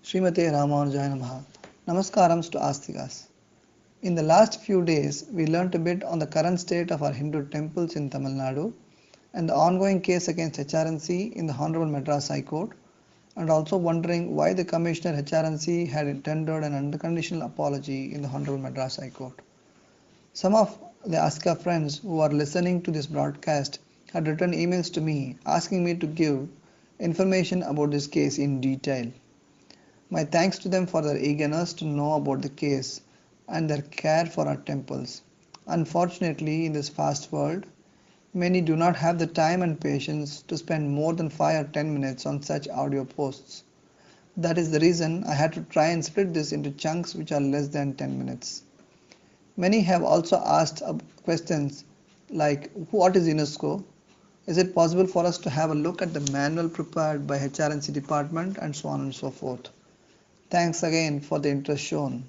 Srimate Ramanujaya Namaha. Namaskarams to Asthikas. In the last few days, we learnt a bit on the current state of our Hindu temples in Tamil Nadu and the ongoing case against HR&CE in the Honorable Madras High Court, and also wondering why the Commissioner HR&CE had tendered an unconditional apology in the Honorable Madras High Court. Some of the Asthika friends who are listening to this broadcast had written emails to me asking me to give information about this case in detail. My thanks to them for their eagerness to know about the case and their care for our temples. Unfortunately, in this fast world, many do not have the time and patience to spend more than 5 or 10 minutes on such audio posts. That is the reason I had to try and split this into chunks which are less than 10 minutes. Many have also asked questions like what is UNESCO? Is it possible for us to have a look at the manual prepared by HR&C department and so on and so forth. Thanks again for the interest shown.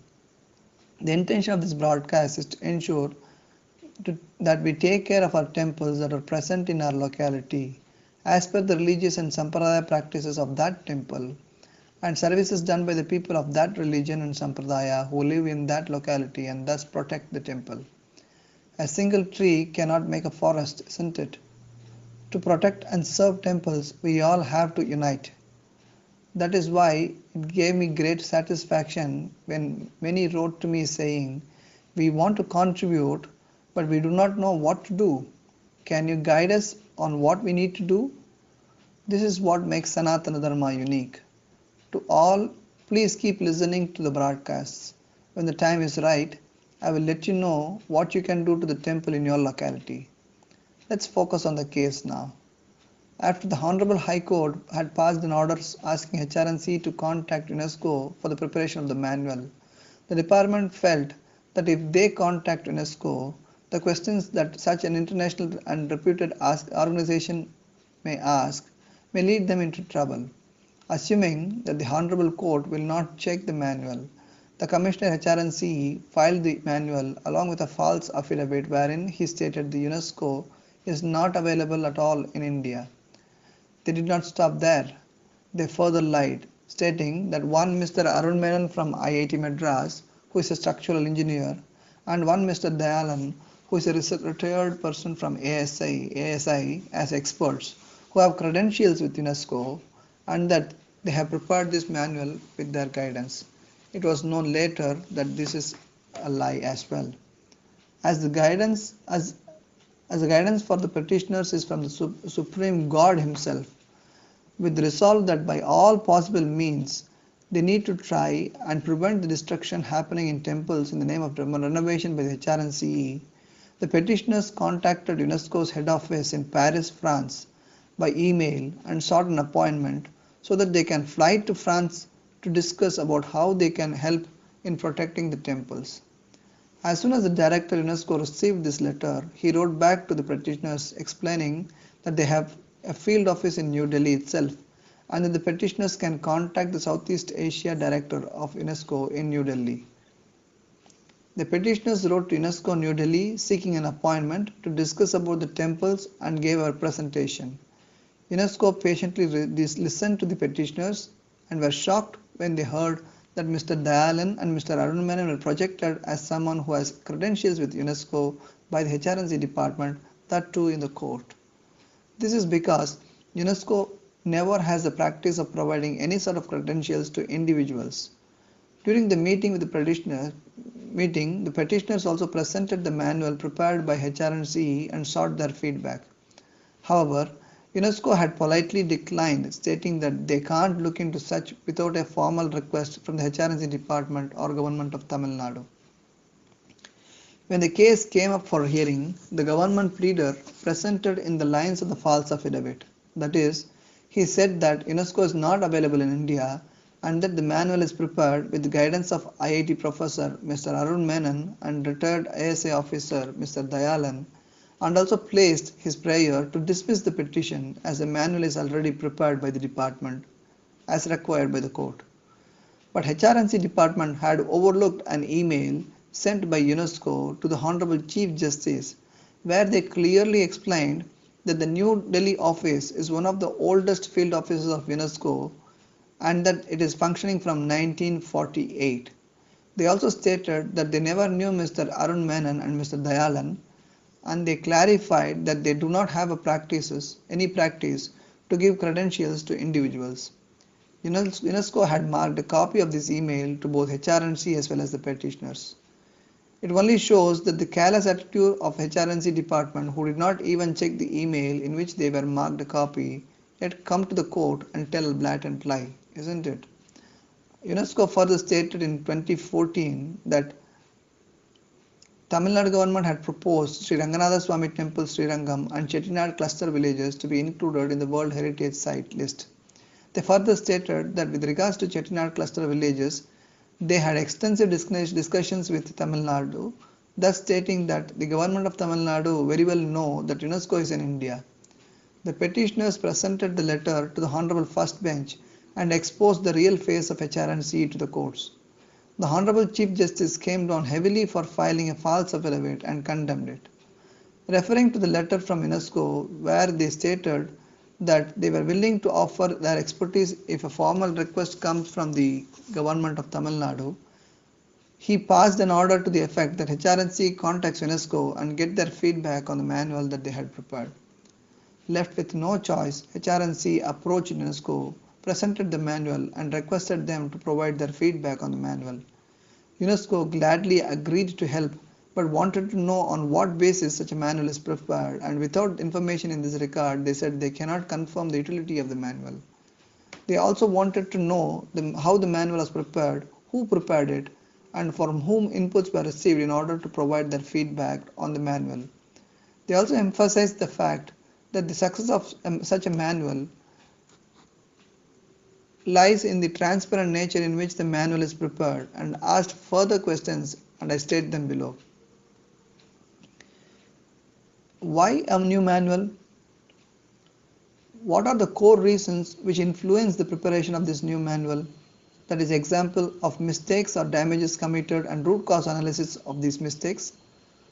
The intention of this broadcast is to ensure that we take care of our temples that are present in our locality as per the religious and sampradaya practices of that temple and services done by the people of that religion and sampradaya who live in that locality and thus protect the temple. A single tree cannot make a forest, isn't it? To protect and serve temples, we all have to unite. That is why it gave me great satisfaction when many wrote to me saying, "We want to contribute, but we do not know what to do. Can you guide us on what we need to do?" This is what makes Sanatana Dharma unique. To all, please keep listening to the broadcasts. When the time is right, I will let you know what you can do to the temple in your locality. Let's focus on the case now. After the Honorable High Court had passed an order asking HR&CE to contact UNESCO for the preparation of the manual, the department felt that if they contact UNESCO, the questions that such an international and reputed organization may ask may lead them into trouble. Assuming that the Honorable Court will not check the manual, the Commissioner HR&CE filed the manual along with a false affidavit wherein he stated the UNESCO is not available at all in India. They did not stop there. They further lied, stating that one Mr. Arun Menon from IIT Madras, who is a structural engineer, and one Mr. Dayalan, who is a retired person from ASI as experts, who have credentials with UNESCO, and that they have prepared this manual with their guidance. It was known later that this is a lie as well. As the guidance for the petitioners is from the Supreme God Himself, with the resolve that by all possible means they need to try and prevent the destruction happening in temples in the name of renovation by the HR&CE, the petitioners contacted UNESCO's head office in Paris, France by email and sought an appointment so that they can fly to France to discuss about how they can help in protecting the temples. As soon as the director UNESCO received this letter, he wrote back to the petitioners explaining that they have a field office in New Delhi itself and that the petitioners can contact the Southeast Asia director of UNESCO in New Delhi. The petitioners wrote to UNESCO New Delhi seeking an appointment to discuss about the temples and gave a presentation. UNESCO patiently listened to the petitioners and were shocked when they heard that Mr. Dayalan and Mr. Arun Menon were projected as someone who has credentials with UNESCO by the HR&C department, that too in the court. This is because UNESCO never has the practice of providing any sort of credentials to individuals. During the meeting with the petitioners also presented the manual prepared by HR&CE and sought their feedback. However, UNESCO had politely declined, stating that they can't look into such without a formal request from the HR&C department or government of Tamil Nadu. When the case came up for hearing, the government pleader presented in the lines of the false affidavit. That is, he said that UNESCO is not available in India and that the manual is prepared with the guidance of IIT professor Mr. Arun Menon and retired ASI officer Mr. Dayalan, and also placed his prayer to dismiss the petition as the manual is already prepared by the department as required by the court. But HR&C department had overlooked an email sent by UNESCO to the Honorable Chief Justice where they clearly explained that the New Delhi office is one of the oldest field offices of UNESCO and that it is functioning from 1948. They also stated that they never knew Mr. Arun Menon and Mr. Dayalan, and they clarified that they do not have any practice to give credentials to individuals. UNESCO had marked a copy of this email to both HR&CE as well as the petitioners. It only shows that the careless attitude of HR&CE department, who did not even check the email in which they were marked a copy, yet come to the court and tell a blatant lie, isn't it? UNESCO further stated in 2014 that Tamil Nadu government had proposed Sri Ranganatha Swami Temple Srirangam and Chettinad cluster villages to be included in the World Heritage Site list. They further stated that with regards to Chettinad cluster villages, they had extensive discussions with Tamil Nadu, thus stating that the government of Tamil Nadu very well know that UNESCO is in India. The petitioners presented the letter to the Honorable First Bench and exposed the real face of HR&CE to the courts. The Honorable Chief Justice came down heavily for filing a false affidavit and condemned it. Referring to the letter from UNESCO where they stated that they were willing to offer their expertise if a formal request comes from the government of Tamil Nadu, he passed an order to the effect that HR&CE contacts UNESCO and get their feedback on the manual that they had prepared. Left with no choice, HR&CE approached UNESCO, presented the manual and requested them to provide their feedback on the manual. UNESCO gladly agreed to help but wanted to know on what basis such a manual is prepared, and without information in this regard, they said they cannot confirm the utility of the manual. They also wanted to know how the manual was prepared, who prepared it, and from whom inputs were received in order to provide their feedback on the manual. They also emphasized the fact that the success of such a manual lies in the transparent nature in which the manual is prepared, and asked further questions, and I state them below. Why a new manual? What are the core reasons which influence the preparation of this new manual? That is, example of mistakes or damages committed and root cause analysis of these mistakes.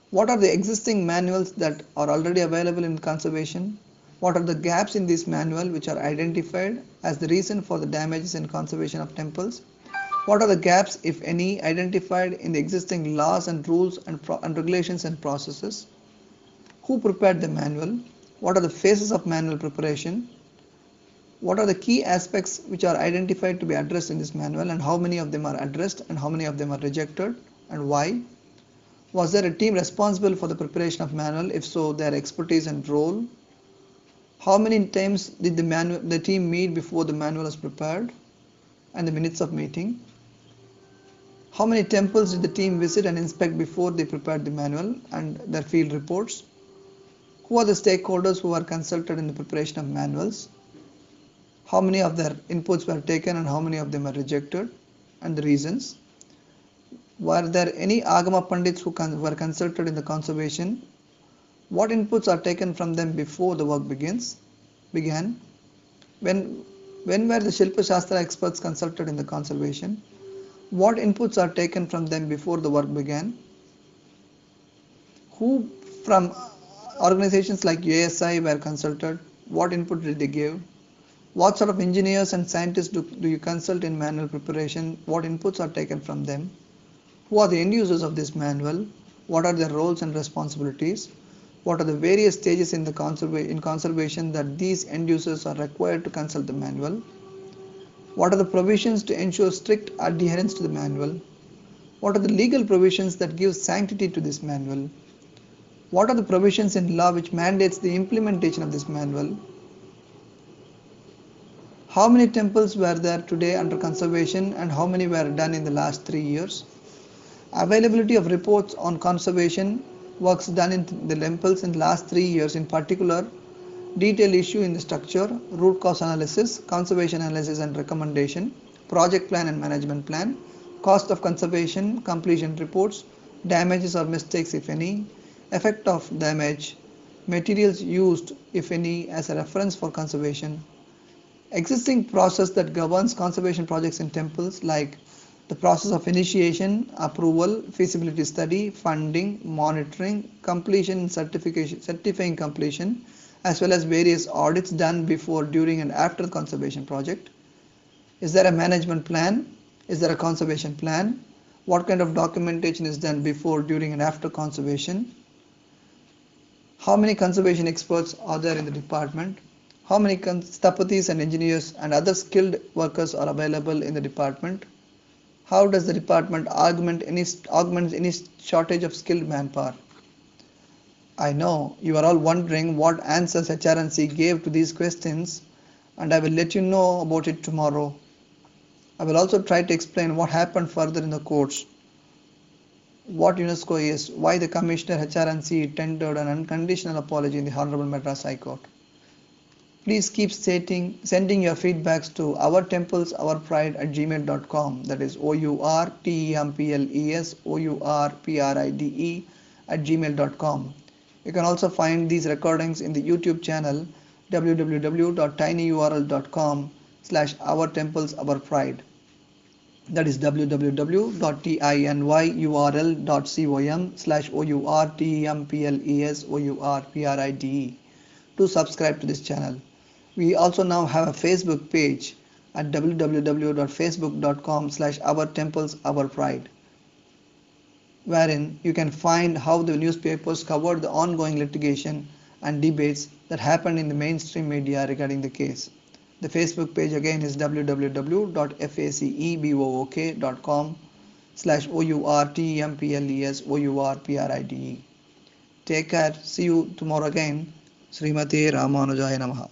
What are the existing manuals that are already available in conservation? What are the gaps in this manual which are identified as the reason for the damages in conservation of temples? What are the gaps, if any, identified in the existing laws and rules and regulations and processes? Who prepared the manual? What are the phases of manual preparation? What are the key aspects which are identified to be addressed in this manual, and how many of them are addressed and how many of them are rejected, and why? Was there a team responsible for the preparation of manual? If so, their expertise and role. How many times did the team meet before the manual was prepared, and the minutes of meeting? How many temples did the team visit and inspect before they prepared the manual and their field reports? Who are the stakeholders who were consulted in the preparation of manuals? How many of their inputs were taken and how many of them were rejected, and the reasons? Were there any Agama Pandits who were consulted in the conservation? What inputs are taken from them before the work began? When were the Shilpa Shastra experts consulted in the conservation? What inputs are taken from them before the work began? Who from organizations like ASI were consulted? What input did they give? What sort of engineers and scientists do you consult in manual preparation? What inputs are taken from them? Who are the end users of this manual? What are their roles and responsibilities? What are the various stages in conservation that these end users are required to consult the manual? What are the provisions to ensure strict adherence to the manual? What are the legal provisions that give sanctity to this manual? What are the provisions in law which mandates the implementation of this manual? How many temples were there today under conservation, and how many were done in the last 3 years? Availability of reports on conservation works done in the temples in the last 3 years, in particular, detailed issue in the structure, root cause analysis, conservation analysis and recommendation, project plan and management plan, cost of conservation, completion reports, damages or mistakes if any, effect of damage, materials used if any as a reference for conservation, existing process that governs conservation projects in temples, like the process of initiation, approval, feasibility study, funding, monitoring, completion, certifying completion, as well as various audits done before, during and after the conservation project. Is there a management plan? Is there a conservation plan? What kind of documentation is done before, during and after conservation? How many conservation experts are there in the department? How many sthapatis and engineers and other skilled workers are available in the department? How does the department augment any shortage of skilled manpower? I know you are all wondering what answers HR&CE gave to these questions, and I will let you know about it tomorrow. I will also try to explain what happened further in the courts, what UNESCO is, why the Commissioner HR&CE tendered an unconditional apology in the Honorable Madras High Court. Please keep sending your feedbacks to ourtemplesourpride@gmail.com. That is OURTEMPLESOURPRIDE@gmail.com. You can also find these recordings in the YouTube channel www.tinyurl.com/ourtemplesourpride. That is www.tinyurl.com/OURTEMPLESOURPRIDE to subscribe to this channel. We also now have a Facebook page at www.facebook.com/ourtemplesourpride, wherein you can find how the newspapers covered the ongoing litigation and debates that happened in the mainstream media regarding the case. The Facebook page again is www.facebook.com/OURTEMPLESOURPRIDE. Take care. See you tomorrow again. Srimate Ramanujaya Namaha.